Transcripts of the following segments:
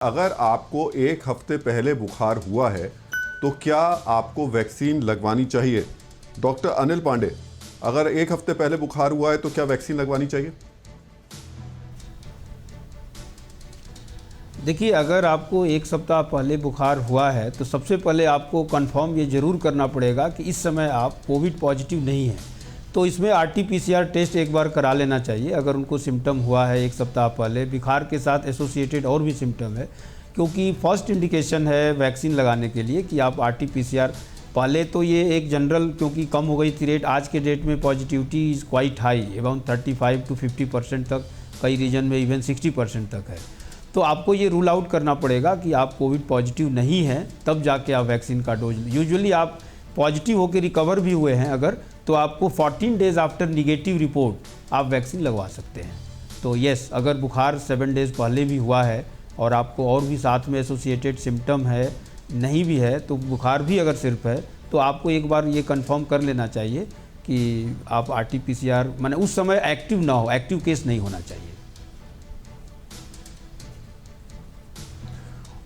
अगर आपको एक हफ्ते पहले बुखार हुआ है तो क्या आपको वैक्सीन लगवानी चाहिए? डॉक्टर अनिल पांडे, अगर एक हफ्ते पहले बुखार हुआ है तो क्या वैक्सीन लगवानी चाहिए? देखिए, अगर आपको एक सप्ताह पहले बुखार हुआ है तो सबसे पहले आपको कंफर्म ये ज़रूर करना पड़ेगा कि इस समय आप कोविड पॉजिटिव नहीं हैं। तो इसमें आरटी-पीसीआर टेस्ट एक बार करा लेना चाहिए अगर उनको सिम्टम हुआ है एक सप्ताह पहले, बुखार के साथ एसोसिएटेड और भी सिम्टम है, क्योंकि फर्स्ट इंडिकेशन है वैक्सीन लगाने के लिए कि आप आरटी-पीसीआर पहले तो ये एक जनरल, क्योंकि कम हो गई थी रेट, आज के डेट में positivity is quite high, about 35 to 50% तक, कई रीजन में इवन 60% तक है। तो आपको ये रूल आउट करना पड़ेगा कि आप कोविड पॉजिटिव नहीं हैं, तब जाके आप वैक्सीन का डोज। यूजुअली आप पॉजिटिव होकर रिकवर भी हुए हैं अगर, तो आपको 14 डेज आफ्टर निगेटिव रिपोर्ट आप वैक्सीन लगवा सकते हैं। तो येस, अगर बुखार 7 डेज़ पहले भी हुआ है और आपको और भी साथ में एसोसिएटेड सिम्टम है, नहीं भी है, तो बुखार भी अगर सिर्फ है, तो आपको एक बार ये कंफर्म कर लेना चाहिए कि आप आरटी-पीसीआर माने उस समय एक्टिव ना हो, एक्टिव केस नहीं होना चाहिए।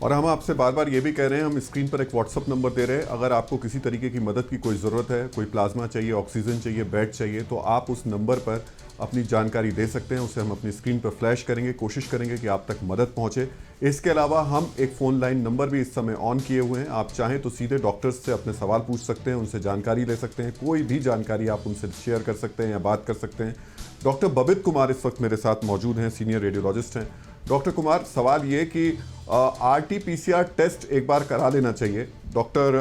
और हम आपसे बार बार ये भी कह रहे हैं, हम स्क्रीन पर एक व्हाट्सअप नंबर दे रहे हैं, अगर आपको किसी तरीके की मदद की कोई ज़रूरत है, कोई प्लाज्मा चाहिए, ऑक्सीजन चाहिए, बेड चाहिए, तो आप उस नंबर पर अपनी जानकारी दे सकते हैं। उसे हम अपनी स्क्रीन पर फ्लैश करेंगे, कोशिश करेंगे कि आप तक मदद पहुंचे। इसके अलावा हम एक फ़ोन लाइन नंबर भी इस समय ऑन किए हुए हैं, आप चाहें तो सीधे डॉक्टर्स से अपने सवाल पूछ सकते हैं, उनसे जानकारी ले सकते हैं, कोई भी जानकारी आप उनसे शेयर कर सकते हैं या बात कर सकते हैं। डॉक्टर बबित कुमार इस वक्त मेरे साथ मौजूद हैं, सीनियर रेडियोलॉजिस्ट हैं। डॉक्टर कुमार, सवाल ये कि आरटी-पीसीआर टेस्ट एक बार करा लेना चाहिए, डॉक्टर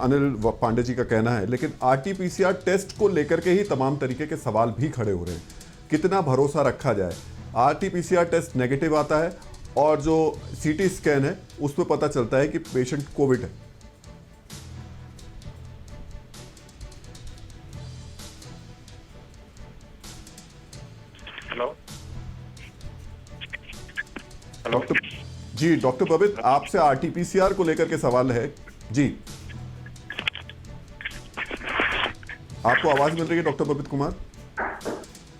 अनिल पांडे जी का कहना है, लेकिन आरटी-पीसीआर टेस्ट को लेकर के ही तमाम तरीके के सवाल भी खड़े हो रहे हैं। कितना भरोसा रखा जाए? आरटी-पीसीआर टेस्ट नेगेटिव आता है और जो सीटी स्कैन है उस पर पता चलता है कि पेशेंट कोविड है। हेलो जी डॉक्टर बबित, आपसे आरटी-पीसीआर को लेकर के सवाल है जी। आपको आवाज मिल रही है डॉक्टर बबित कुमार?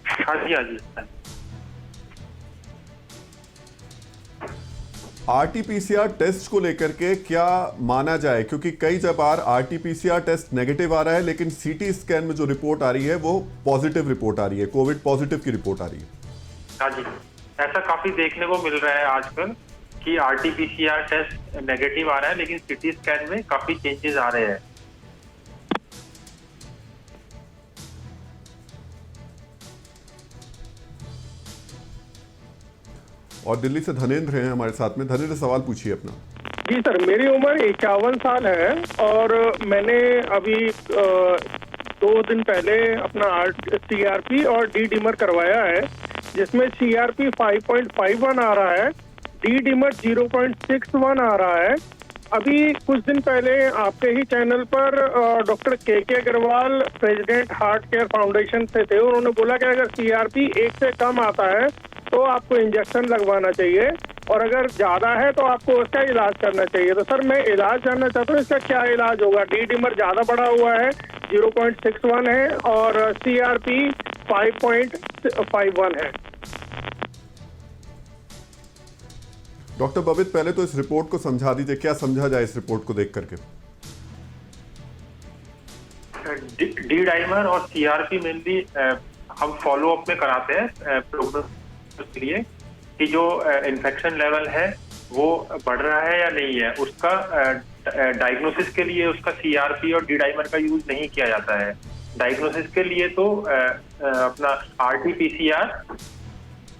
हाँ जी, हाँ जी। आरटी-पीसीआर टेस्ट को लेकर के क्या माना जाए, क्योंकि कई बार आरटी-पीसीआर टेस्ट नेगेटिव आ रहा है लेकिन सीटी स्कैन में जो रिपोर्ट आ रही है वो पॉजिटिव रिपोर्ट आ रही है, कोविड पॉजिटिव की रिपोर्ट आ रही है। हाँ जी, ऐसा काफी देखने को मिल रहा है आजकल कि आरटी-पीसीआर टेस्ट नेगेटिव आ रहा है लेकिन सीटी स्कैन में काफी चेंजेस आ रहे हैं। और दिल्ली से धनेंद्र हैं हमारे साथ में। धनेंद्र, सवाल पूछिए अपना। जी सर, मेरी उम्र 51 साल है और मैंने अभी 2 दिन पहले अपना सीआरपी और डी डिमर करवाया है, जिसमें सीआरपी 5.51 आ रहा है, डी डिमर 0.61 आ रहा है। अभी कुछ दिन पहले आपके ही चैनल पर doctor K Aggarwal, president Heart Care Foundation से थे, उन्होंने बोला कि अगर सीआरपी 1 से कम आता है तो आपको इंजेक्शन लगवाना चाहिए और अगर ज्यादा है तो आपको उसका इलाज करना चाहिए। तो सर, मैं इलाज जानना चाहता हूँ, इसका क्या इलाज होगा? डी डिमर ज्यादा बढ़ा हुआ है, 0.61 है और सीआरपी 5.51 है। डॉक्टर बबित, पहले तो इस रिपोर्ट को समझा दीजिए, क्या समझा जाए इस रिपोर्ट को देख करके? डी डाइमर और सीआरपी मेनली हम फॉलो अप में कराते हैं प्रोग्नोसिस के लिए कि जो इन्फेक्शन लेवल है वो बढ़ रहा है या नहीं है। उसका डायग्नोसिस के लिए उसका सीआरपी और डी डाइमर का यूज नहीं किया जाता है। डायग्नोसिस के लिए तो अपना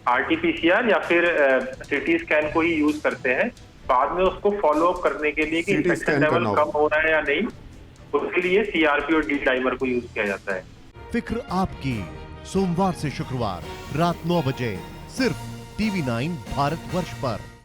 आरटी-पीसीआर या फिर सीटी स्कैन को ही यूज करते हैं। बाद में उसको फॉलो अप करने के लिए कि इन्फेक्शन लेवल कम हो रहा है या नहीं, उसके लिए सीआरपी और डी डाइमर को यूज किया जाता है। फिक्र आपकी, सोमवार से शुक्रवार रात 9 बजे सिर्फ TV9 भारतवर्ष पर।